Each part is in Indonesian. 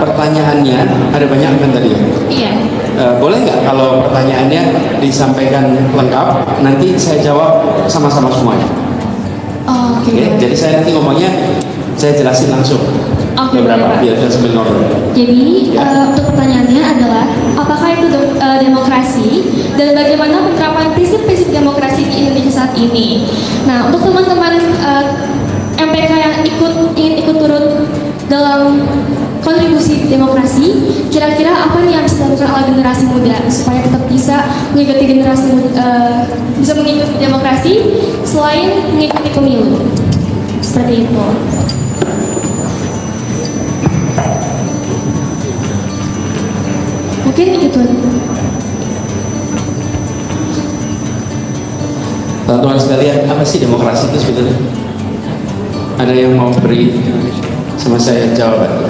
pertanyaannya ada banyak kan tadi ya? Iya. Boleh nggak kalau pertanyaannya disampaikan lengkap, nanti saya jawab sama-sama semuanya. Oh, oke. Oke, jadi saya nanti ngomongnya saya jelasin langsung. Oke, beberapa boleh, Pak. biar saya sambil ngobrol. Jadi Ya. untuk pertanyaannya adalah apakah itu demokrasi dan bagaimana penerapan prinsip-prinsip demokrasi di Indonesia saat ini? Nah, untuk teman-teman MPK yang ingin ikut turut dalam kontribusi demokrasi, kira-kira apa nih yang bisa dilakukan oleh generasi muda supaya tetap bisa mengikuti generasi muda, bisa mengikuti demokrasi selain mengikuti pemilu? Seperti itu. Mungkin itu. Teman-teman sekalian, apa sih demokrasi itu sebetulnya? Ada yang mau beri sama saya jawaban?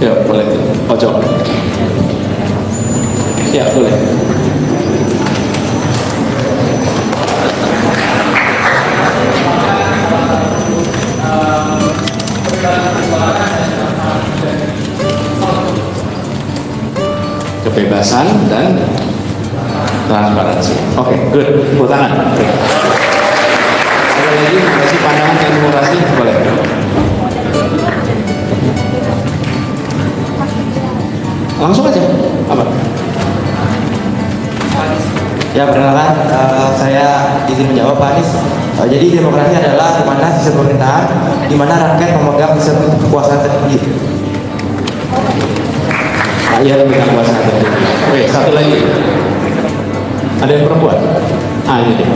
Ya, boleh. Ojo. Ya, boleh. Kebebasan dan transparansi. Oke, good. Tepuk tangan. Oke. Ada lagi kasih pandangan tentang demokrasi? Boleh. Langsung aja. Apa? Ya, perkenalkan, saya izin menjawab, Pak Anies. Jadi demokrasi adalah di mana sistem pemerintahan, di mana rakyat memegang sistem kekuasaan tertinggi. Rakyat memegang kuasa tertinggi. Oke, satu lagi. Ada yang perempuan? Ini deh.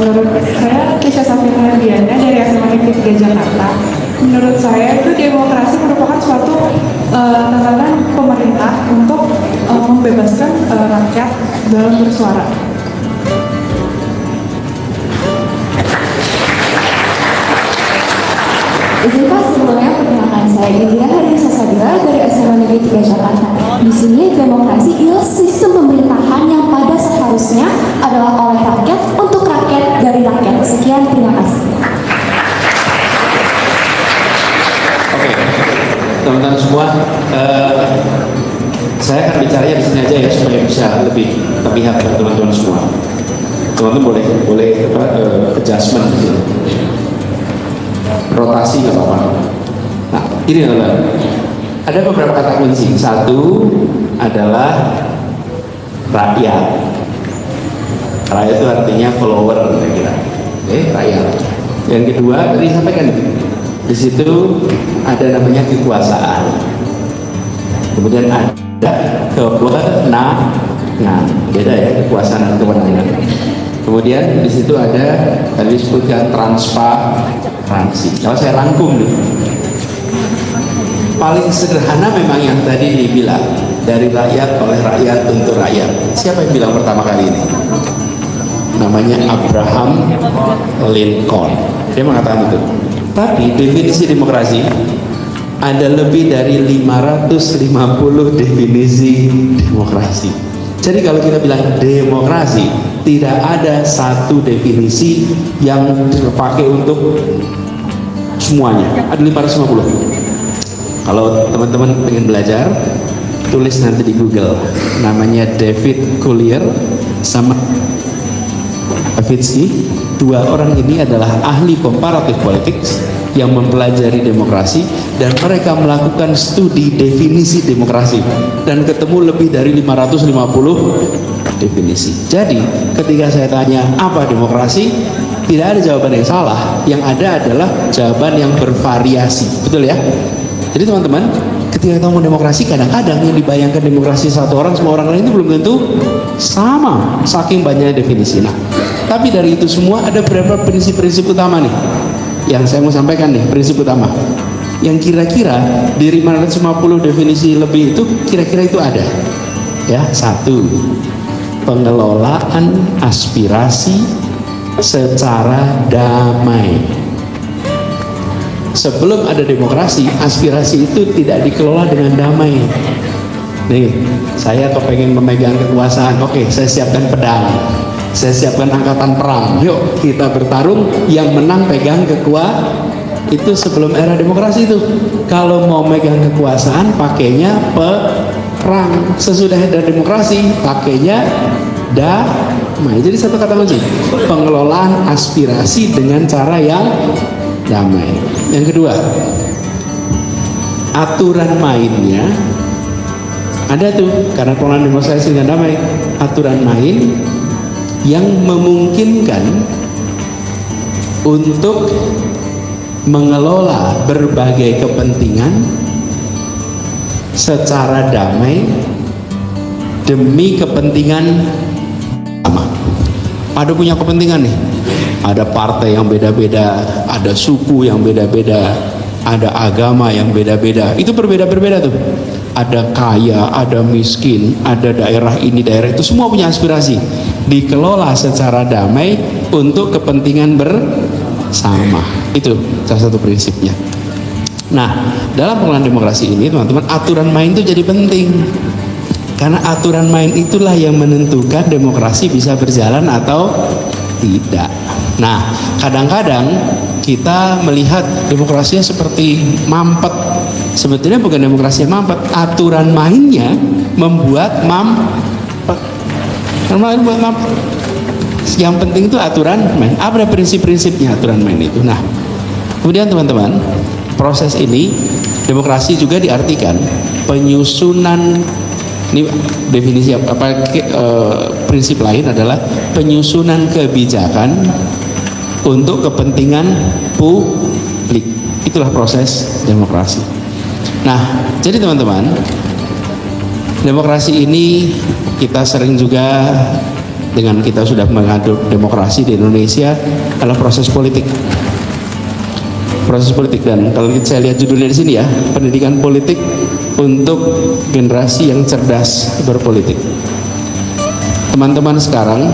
Menurut saya, Kesha Safina Diana dari SMA Negeri 3 Jakarta. Menurut saya itu demokrasi merupakan suatu tatanan pemerintah untuk membebaskan rakyat dalam bersuara. Izin Pak, sebelumnya perkenalkan saya Indira Harinsa Sabira dari SMA Negeri 3 Jakarta. Di sini demokrasi ialah sistem pemerintahan yang pada seharusnya adalah oleh rakyat untuk rakyat dari rakyat. Sekian, terima kasih. Oke, teman-teman semua, saya akan bicaranya di sini aja ya supaya bisa lebih terlihat bagi teman-teman semua. Teman-teman boleh adjustment di sini. Rotasi nggak apa-apa. Nah, ini adalah ada beberapa kata kunci. Satu adalah rakyat. Rakyat itu artinya follower, kira-kira. Oke, rakyat. Yang kedua tadi sampaikan di situ ada namanya kekuasaan. Kemudian ada kewenangan. Beda ya kekuasaan dan kewenangan. Kemudian di situ ada tadi disebutkan transparansi. Kalau saya rangkum nih, paling sederhana memang yang tadi dibilang dari rakyat oleh rakyat untuk rakyat. Siapa yang bilang pertama kali ini? Namanya Abraham Lincoln. Dia mengatakan itu. Tapi definisi demokrasi ada lebih dari 550 definisi demokrasi. Jadi kalau kita bilang demokrasi, tidak ada satu definisi yang terpakai untuk semuanya. Ada 550. Kalau teman-teman pengen belajar, tulis nanti di Google. Namanya David Collier sama Avitsky. Dua orang ini adalah ahli comparative politics yang mempelajari demokrasi dan mereka melakukan studi definisi demokrasi dan ketemu lebih dari 550 definisi. Jadi ketika saya tanya apa demokrasi, tidak ada jawaban yang salah, yang ada adalah jawaban yang bervariasi. Betul ya? Jadi teman-teman, ketika kita ngomong demokrasi, kadang-kadang yang dibayangkan demokrasi satu orang sama orang lain itu belum tentu sama, saking banyaknya definisi. Nah, tapi dari itu semua ada beberapa prinsip-prinsip utama nih yang saya mau sampaikan nih, prinsip utama yang kira-kira di 550 definisi lebih itu kira-kira itu ada ya. Satu, pengelolaan aspirasi secara damai. Sebelum ada demokrasi, aspirasi itu tidak dikelola dengan damai. Nih, saya kepengen memegang kekuasaan, oke, saya siapkan pedang, saya siapkan angkatan perang, yuk kita bertarung, yang menang pegang Itu sebelum era demokrasi itu. Kalau mau megang kekuasaan pakainya perang. Sesudah era demokrasi pakainya damai. Jadi satu kata kunci, pengelolaan aspirasi dengan cara yang damai. Yang kedua, aturan mainnya ada tuh, karena pengelolaan demokrasi dengan damai, aturan main yang memungkinkan untuk mengelola berbagai kepentingan secara damai demi kepentingan sama. Ada punya kepentingan nih, ada partai yang beda-beda, ada suku yang beda-beda, ada agama yang beda-beda, itu berbeda-berbeda tuh. Ada kaya, ada miskin, ada daerah ini, daerah itu, semua punya aspirasi. Dikelola secara damai untuk kepentingan bersama. Itu salah satu prinsipnya. Nah, dalam pengelolaan demokrasi ini, teman-teman, aturan main itu jadi penting. Karena aturan main itulah yang menentukan demokrasi bisa berjalan atau tidak. Nah, kadang-kadang kita melihat demokrasinya seperti mampet. Sebetulnya bukan demokrasi yang mampet, aturan mainnya membuat mampet. Yang penting itu aturan main. Apa prinsip-prinsipnya aturan main itu? Nah, kemudian teman-teman, proses ini demokrasi juga diartikan penyusunan. Ini definisi prinsip lain adalah penyusunan kebijakan untuk kepentingan publik. Itulah proses demokrasi. Nah, jadi teman-teman, demokrasi ini kita sering juga dengan kita sudah mengadop demokrasi di Indonesia adalah proses politik. Proses politik, dan kalau saya lihat judulnya di sini ya, pendidikan politik untuk generasi yang cerdas berpolitik. Teman-teman sekarang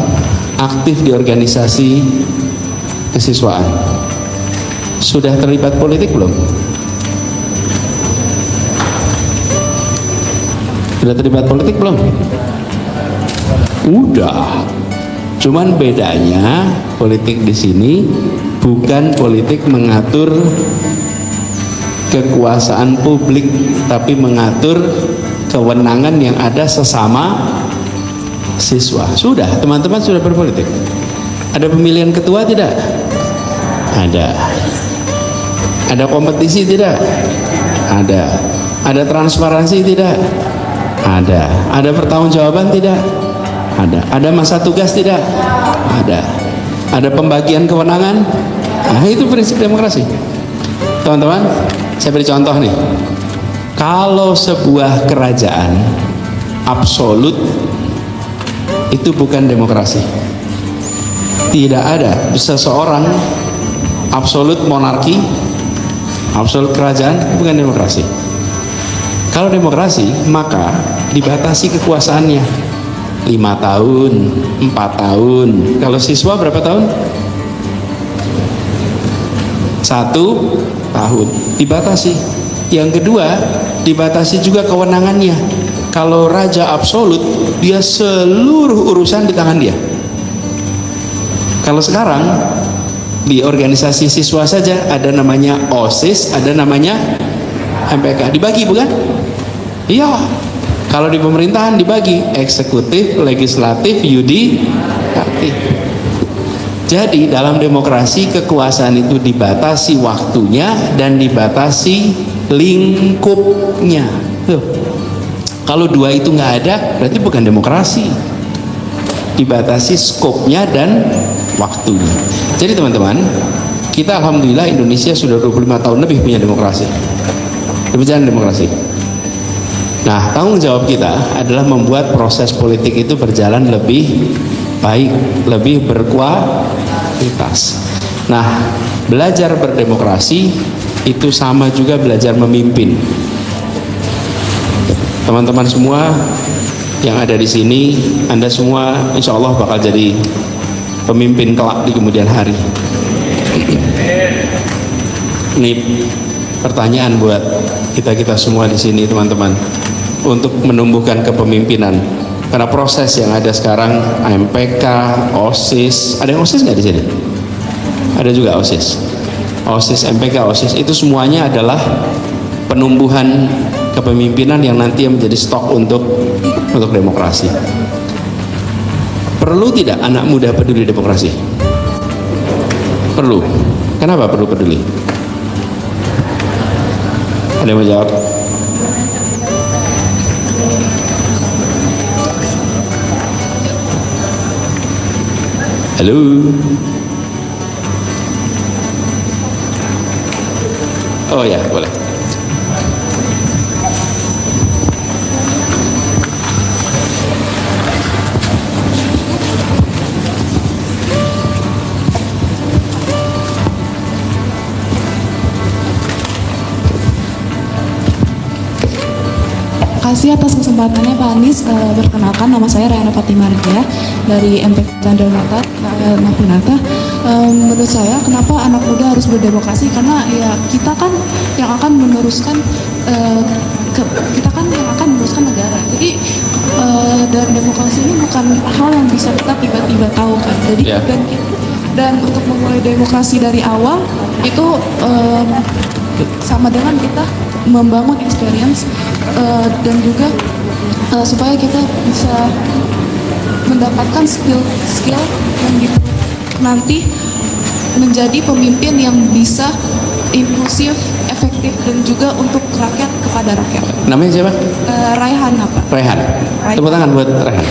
aktif di organisasi kesiswaan. Sudah terlibat politik belum? Sudah terlibat politik belum? Udah. Cuman bedanya politik di sini bukan politik mengatur kekuasaan publik, tapi mengatur kewenangan yang ada sesama siswa. Sudah, teman-teman sudah berpolitik. Ada pemilihan ketua tidak? Ada. Ada kompetisi tidak? Ada. Ada transparansi tidak? Ada. Ada pertanggungjawaban tidak? Ada. Ada masa tugas tidak? Ada. Ada pembagian kewenangan? Nah, itu prinsip demokrasi. Teman-teman, saya beri contoh nih. Kalau sebuah kerajaan absolut, itu bukan demokrasi. Tidak ada seseorang absolut monarki, absolut kerajaan, bukan demokrasi. Kalau demokrasi, maka dibatasi kekuasaannya. 5 tahun, 4 tahun. Kalau siswa berapa tahun? 1 tahun. Dibatasi. Yang kedua, dibatasi juga kewenangannya. Kalau raja absolut, dia seluruh urusan di tangan dia. Kalau sekarang di organisasi siswa saja ada namanya OSIS, ada namanya MPK. Dibagi bukan? Iya. Kalau di pemerintahan dibagi eksekutif, legislatif, yudikatif. Jadi dalam demokrasi kekuasaan itu dibatasi waktunya dan dibatasi lingkupnya. Tuh. Kalau dua itu nggak ada, berarti bukan demokrasi. Dibatasi skopnya dan waktunya. Jadi teman-teman, kita alhamdulillah Indonesia sudah 25 tahun lebih punya demokrasi. Berjalan demokrasi. Nah, tanggung jawab kita adalah membuat proses politik itu berjalan lebih baik, lebih berkualitas. Nah, belajar berdemokrasi itu sama juga belajar memimpin. Teman-teman semua yang ada di sini, Anda semua insya Allah bakal jadi pemimpin kelak di kemudian hari. Ini pertanyaan buat kita semua di sini, teman-teman, untuk menumbuhkan kepemimpinan. Karena proses yang ada sekarang, MPK, OSIS, ada yang OSIS nggak di sini? Ada juga OSIS. OSIS, MPK, OSIS itu semuanya adalah penumbuhan kepemimpinan yang nanti menjadi stok untuk demokrasi. Perlu tidak anak muda peduli demokrasi? Perlu. Kenapa perlu peduli? Ada yang mau jawab? Halo. Oh ya, boleh. Terima kasih atas kesempatannya Pak Anies. Perkenalkan, nama saya Rayana Fatimah Ria dari MPK Chandranata Napinata. Menurut saya, kenapa anak muda harus berdemokrasi? Karena ya kita kan yang akan meneruskan negara. Jadi dan demokrasi ini bukan hal yang bisa kita tiba-tiba tahu kan. Jadi dan untuk memulai demokrasi dari awal itu sama dengan kita membangun experience dan juga supaya kita bisa mendapatkan skill yang nanti menjadi pemimpin yang bisa inklusif, efektif dan juga untuk rakyat kepada rakyat. Namanya siapa? Raihan apa? Raihan. Tepuk tangan buat Raihan.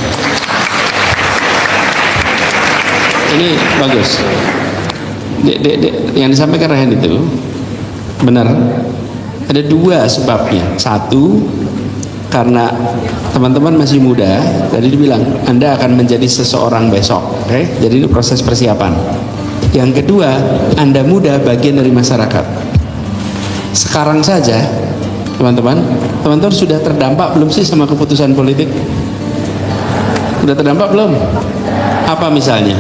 Ini bagus. Yang disampaikan Raihan itu benar. Ada dua sebabnya. Satu, karena teman-teman masih muda. Tadi dibilang Anda akan menjadi seseorang besok, oke? Jadi ini proses persiapan. Yang kedua, Anda muda, bagian dari masyarakat. Sekarang saja, teman-teman sudah terdampak belum sih sama keputusan politik? Sudah terdampak belum? Apa misalnya?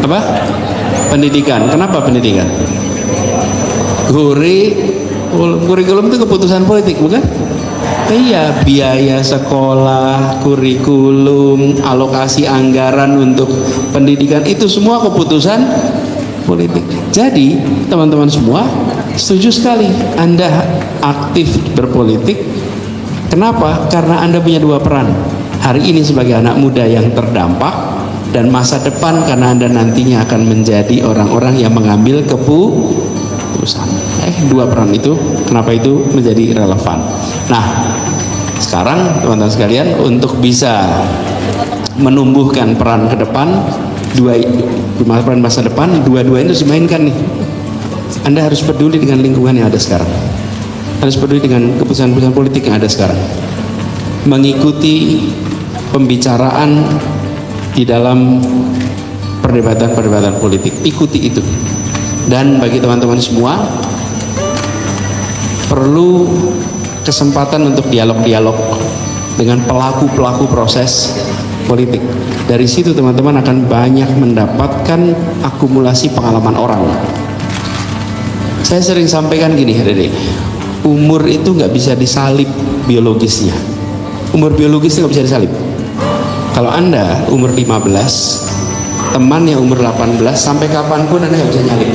Apa? Pendidikan. Kenapa pendidikan? Kurikulum itu keputusan politik, bukan? Iya, biaya sekolah, kurikulum, alokasi anggaran untuk pendidikan itu semua keputusan politik. Jadi, teman-teman semua setuju sekali Anda aktif berpolitik. Kenapa? Karena Anda punya dua peran. Hari ini sebagai anak muda yang terdampak, dan masa depan karena Anda nantinya akan menjadi orang-orang yang mengambil keputusan. Dua peran itu, kenapa itu menjadi relevan? Nah, sekarang teman-teman sekalian, untuk bisa menumbuhkan peran ke depan, peran masa depan, dua-dua itu dimainkan nih. Anda harus peduli dengan lingkungan yang ada sekarang, harus peduli dengan keputusan-keputusan politik yang ada sekarang, mengikuti pembicaraan di dalam perdebatan politik, ikuti itu. Dan bagi teman-teman semua, perlu kesempatan untuk dialog-dialog dengan pelaku-pelaku proses politik. Dari situ teman-teman akan banyak mendapatkan akumulasi pengalaman orang. Saya sering sampaikan gini, Dede, umur itu nggak bisa disalib biologisnya. Umur biologisnya nggak bisa disalib. Kalau Anda umur 15, teman yang umur 18, sampai kapanpun Anda nggak bisa nyalip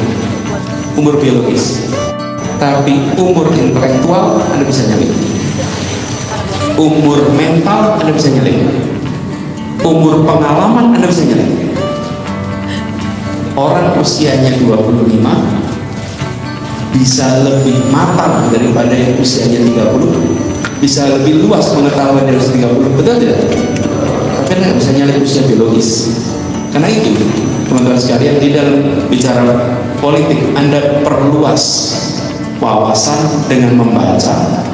umur biologis. Tapi umur intelektual Anda bisa nyalip, umur mental Anda bisa nyalip, umur pengalaman Anda bisa nyalip. Orang usianya 25 bisa lebih matang daripada yang usianya 30, bisa lebih luas pengetahuan dari usia 30, betul tidak? Tapi Anda nggak bisa nyalip usia biologis. Karena itu, teman-teman sekalian, di dalam bicara politik, Anda perluas wawasan dengan membaca,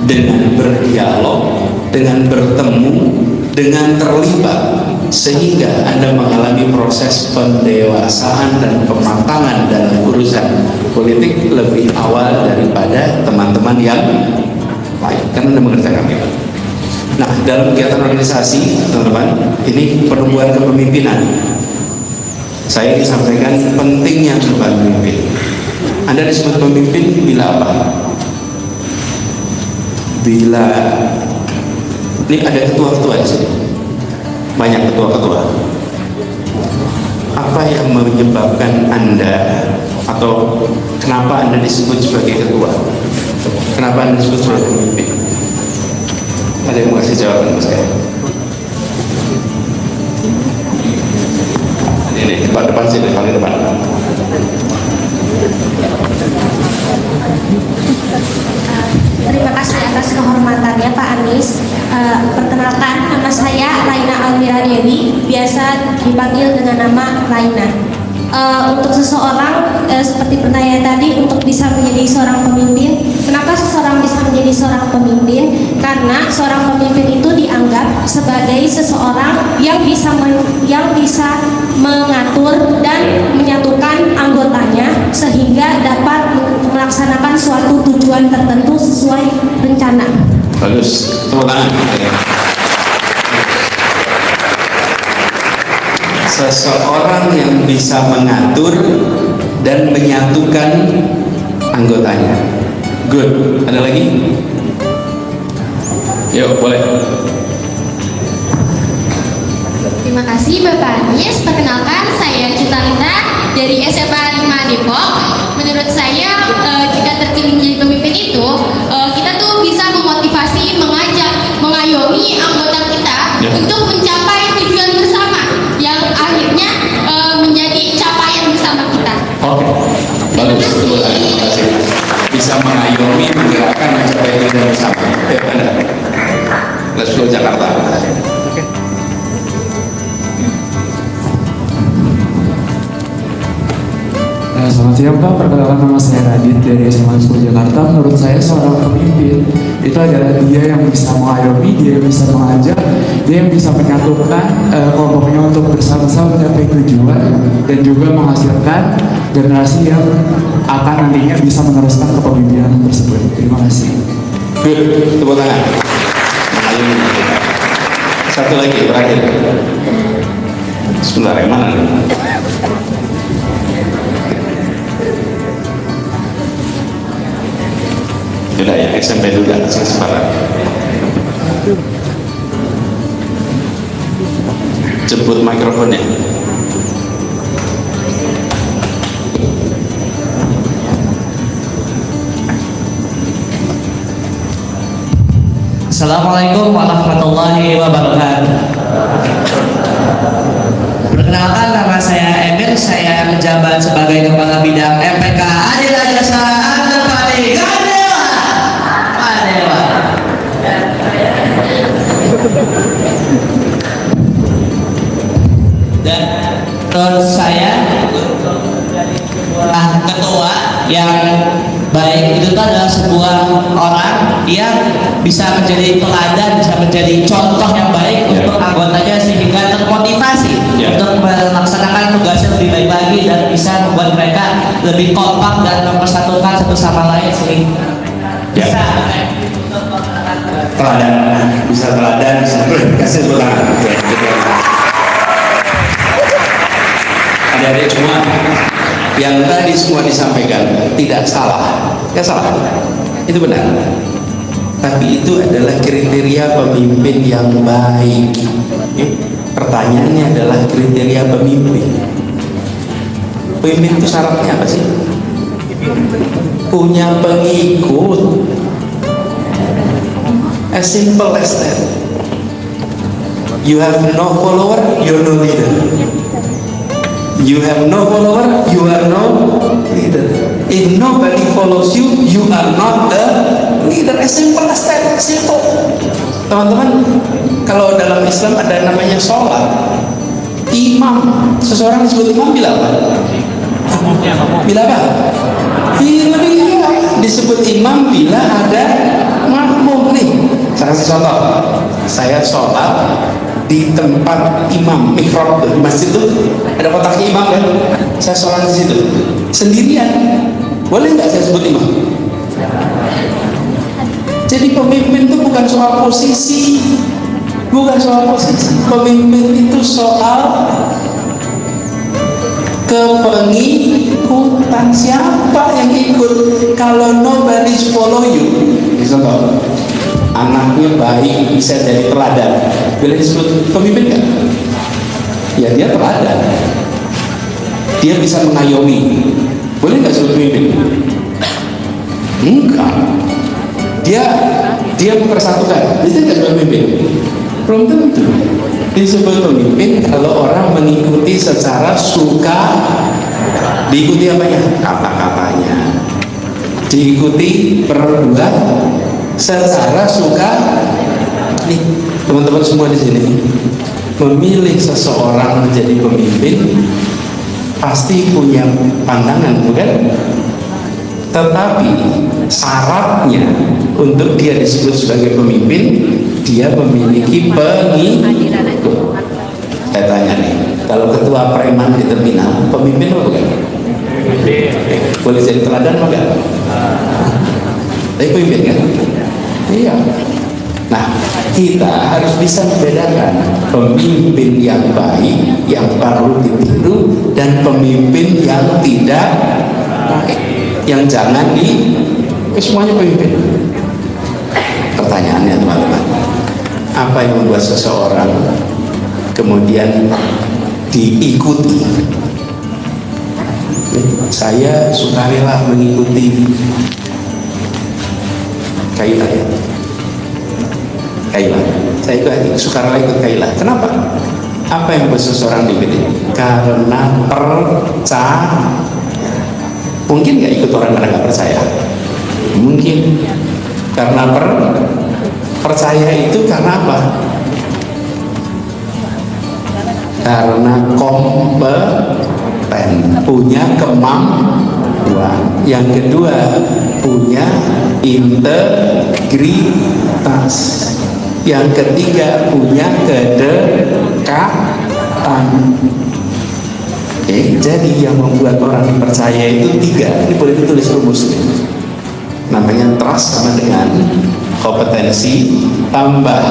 dengan berdialog, dengan bertemu, dengan terlibat, sehingga Anda mengalami proses pendewasaan dan pematangan dalam urusan politik lebih awal daripada teman-teman yang lain, karena Anda mengerjakan itu. Nah, dalam kegiatan organisasi, teman-teman, ini penumbuhan kepemimpinan. Saya disampaikan pentingnya perubahan pemimpin. Anda disebut pemimpin bila apa? Bila ini ada ketua-ketua di sini, banyak ketua-ketua. apa yang menyebabkan Anda atau kenapa Anda disebut sebagai ketua? Kenapa Anda disebut sebagai pemimpin? Ada yang mau kasih jawaban ke saya? Ini depan sini, paling depan. Terima kasih atas kehormatannya Pak Anies. Perkenalkan, nama saya Raina Almira Dewi, biasa dipanggil dengan nama Raina. Untuk seseorang, seperti pertanyaan tadi, untuk bisa menjadi seorang pemimpin, kenapa seseorang bisa menjadi seorang pemimpin? Karena seorang pemimpin itu dianggap sebagai seseorang yang bisa mengatur dan menyatukan anggotanya sehingga dapat melaksanakan suatu tujuan tertentu sesuai rencana. Bagus, tepuk tangan. Seseorang yang bisa mengatur dan menyatukan anggotanya. Good. Ada lagi? Yuk, boleh. Terima kasih Bapak Anies. Perkenalkan, saya Citalita dari SMA 5 Depok. Menurut saya, jika terpilih menjadi pemimpin itu, kita tuh bisa memotivasi, mengajak, mengayomi anggota kita untuk mencapai tujuan bersama yang akhirnya menjadi capaian bersama kita. Oke, bagus. Terima kasih. Bisa mengayomi, menggerakkan, mencapai tujuan bersama. Ayo, Anda. Let's go Jakarta. Selamat siang Pak, perkenalkan nama saya Radit dari SMA School Jakarta. Menurut saya seorang pemimpin itu adalah dia yang bisa mengayomi, dia yang bisa mengajak, dia yang bisa menyatukan kelompoknya untuk bersama-sama mencapai tujuan dan juga menghasilkan generasi yang akan nantinya bisa meneruskan kepemimpinan tersebut. Terima kasih. Good, tepuk tangan. Mengayomi. Satu lagi, terakhir. Sebentar, yang mana nih? Sudah ya, SMP dulu atas kesempatan. Jemput mikrofonnya. Assalamualaikum warahmatullahi wabarakatuh. Perkenalkan, nama saya Emil, saya menjabat sebagai Kepala Bidang MPK Adila Jasa Antepani Gadewa. Dan menurut saya ketua yang baik itu adalah sebuah orang yang bisa menjadi teladan, bisa menjadi contoh yang baik untuk anggotanya sehingga termotivasi untuk melaksanakan tugasnya lebih baik lagi dan bisa membuat mereka lebih kompak dan mempersatukan satu sama lain sehingga bisa Teladan, bisa teladan, bisa kasih tangan. Adik-adik semua, yang tadi semua disampaikan tidak salah, ya salah, itu benar. Tapi itu adalah kriteria pemimpin yang baik. Pertanyaannya adalah kriteria pemimpin. Pemimpin itu syaratnya apa sih? Punya pengikut. As simple as that. You have no follower, you're no leader. You have no follower, you are no leader. If nobody follows you, you are not the leader. As simple as that. Simple. Teman-teman, kalau dalam Islam ada namanya sholat. Imam, seseorang disebut imam bila apa? Bila apa? Bila disebut imam bila ada makmum nih. Saya kasih contoh. Saya sholat di tempat imam mihrab di masjid itu ada kotaknya imam kan, saya sholat di situ sendirian, boleh nggak saya sebut imam? Jadi pemimpin itu bukan soal posisi, bukan soal posisi. Pemimpin itu soal kepengikutan. Siapa yang ikut? Kalau nobody follow you, contoh anaknya baik, bisa jadi teladan, boleh disebut pemimpin kan? Ya dia teladan. dia bisa mengayomi. Boleh nggak sebagai pemimpin? Enggak. Dia mempersatukan. Bisa nggak sebagai pemimpin? Belum tentu. Disebut pemimpin kalau orang mengikuti secara suka, diikuti apanya? Kata-katanya. Diikuti perbuatan secara suka. Nih, teman-teman semua di sini memilih seseorang menjadi pemimpin pasti punya pandangan, bukan? Tetapi syaratnya untuk dia disebut sebagai pemimpin, dia memiliki pengikut. Saya tanya nih, kalau ketua preman di terminal, pemimpin apa bukan? Boleh jadi teladan apa enggak? Tapi pemimpin kan? Iya. Nah, kita harus bisa membedakan pemimpin yang baik, yang perlu ditiru, dan pemimpin yang tidak baik, yang jangan semuanya pemimpin. Pertanyaannya teman-teman, apa yang membuat seseorang kemudian diikuti? Saya sukarela mengikuti Kaila. Saya sukarela ikut Kaila. Kenapa? Apa yang membuat seseorang dipilih? Karena percaya. Mungkin nggak ikut orang karena nggak percaya? Mungkin. Karena percaya itu karena apa? Karena kompeten, punya kemampuan. Yang kedua, punya integritas. Yang ketiga, punya kedekatan. Jadi yang membuat orang dipercaya itu 3. Ini boleh ditulis rumus nih. Namanya trust sama dengan kompetensi tambah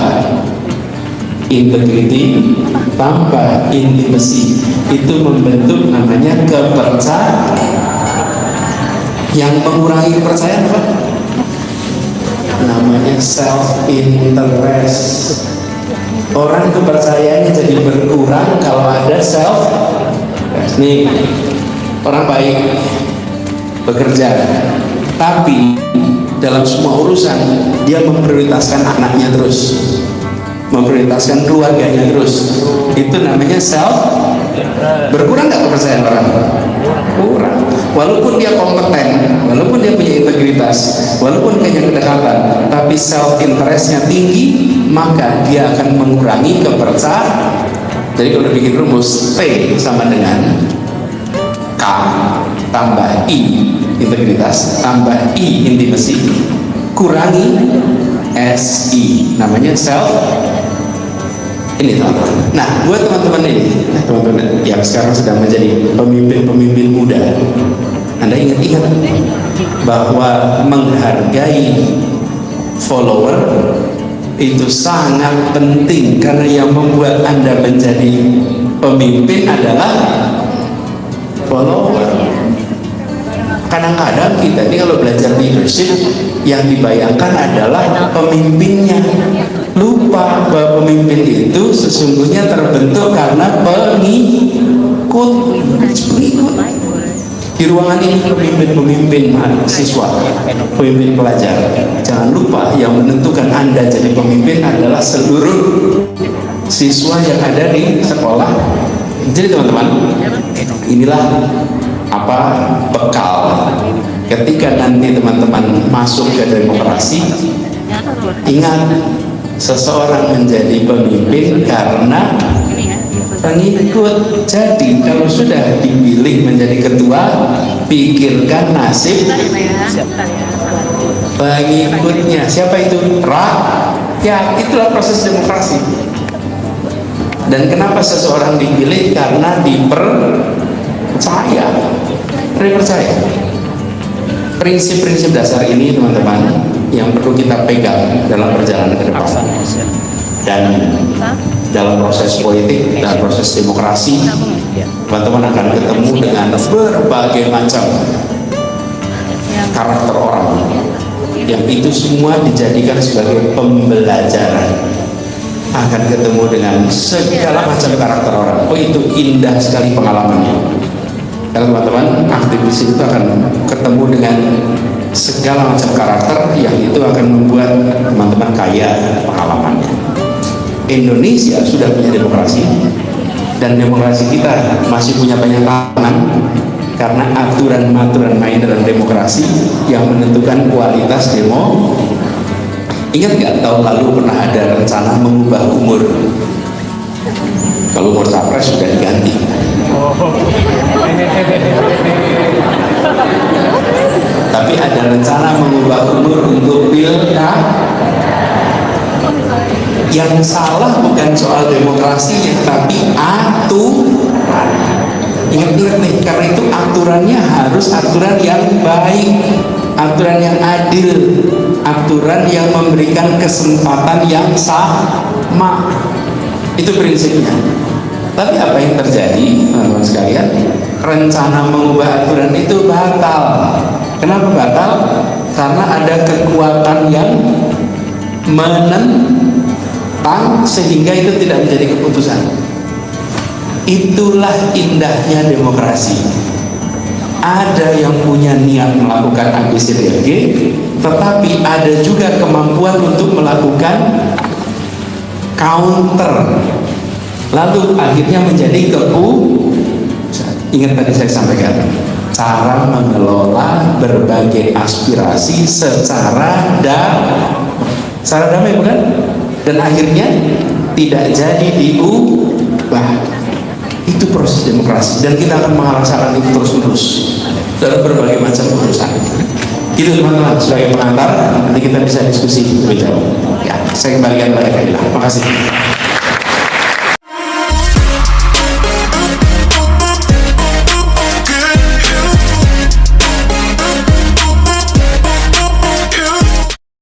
integrity tambah intimacy, itu membentuk namanya kepercayaan. Yang mengurangi kepercayaan apa? Namanya self interest. Orang kepercayaannya jadi berkurang kalau ada self. Nih, orang baik bekerja, tapi dalam semua urusan dia memprioritaskan anaknya terus, memprioritaskan keluarganya terus. Itu namanya self. Berkurang nggak kepercayaan orang? Kurang. Walaupun dia kompeten, walaupun dia punya integritas, walaupun punya kedekatan, tapi self interestnya tinggi, maka dia akan mengurangi kepercayaan. Jadi kalau bikin rumus, P sama dengan K tambah I integritas tambah I intimacy kurangi SI, namanya self. Ini teman-teman. Nah, buat teman-teman ini, teman-teman yang sekarang sedang menjadi pemimpin-pemimpin muda, Anda ingat-ingat bahwa menghargai follower itu sangat penting, karena yang membuat Anda menjadi pemimpin adalah follower. Kadang-kadang kita ini kalau belajar leadership, yang dibayangkan adalah pemimpinnya, lupa bahwa pemimpin itu sesungguhnya terbentuk karena pengikut. Di ruangan ini pemimpin-pemimpin mahasiswa, pemimpin pelajar, jangan lupa yang menentukan Anda jadi pemimpin adalah seluruh siswa yang ada di sekolah. Jadi teman-teman, inilah apa bekal ketika nanti teman-teman masuk ke demokrasi. Ingat, seseorang menjadi pemimpin karena pengikut. Jadi kalau sudah dipilih menjadi ketua, pikirkan nasib pengikutnya. Siapa itu? Rakyat. Itulah proses demokrasi. Dan kenapa seseorang dipilih? Karena dipercaya. Prinsip-prinsip dasar ini teman-teman yang perlu kita pegang dalam perjalanan ke depan. Dan dalam proses politik dan proses demokrasi, teman-teman akan ketemu dengan berbagai macam karakter orang, yang itu semua dijadikan sebagai pembelajaran. Akan ketemu dengan segala macam karakter orang. Oh, itu indah sekali pengalamannya. Karena teman-teman, aktivis itu akan ketemu dengan segala macam karakter yang itu akan membuat teman-teman kaya pengalamannya. Indonesia sudah punya demokrasi, dan demokrasi kita masih punya banyak tantangan karena aturan-aturan main dalam demokrasi yang menentukan kualitas demo. Ingat nggak tahun lalu pernah ada rencana mengubah umur? Kalau umur capres sudah diganti. Tapi ada rencana mengubah umur untuk pilkada. Yang salah bukan soal demokrasinya, tapi aturan. Ingat-ingat nih, karena itu aturannya harus aturan yang baik, aturan yang adil, aturan yang memberikan kesempatan yang sama. Itu prinsipnya. Tapi apa yang terjadi, teman-teman sekalian? Rencana mengubah aturan itu batal. Kenapa batal? Karena ada kekuatan yang menentang sehingga itu tidak menjadi keputusan. Itulah indahnya demokrasi. Ada yang punya niat melakukan ABCDFG, tetapi ada juga kemampuan untuk melakukan counter. Lalu akhirnya menjadi keputusan. Ingat tadi saya sampaikan, cara mengelola berbagai aspirasi secara damai, bukan? Dan akhirnya tidak jadi diubah. Itu proses demokrasi, dan kita akan merasakan itu terus-menerus dalam berbagai macam urusan. Itu teman-teman, sebagai pengantar, nanti kita bisa diskusi lebih jauh. Ya, saya kembalikan kepada Kailah. Terima kasih.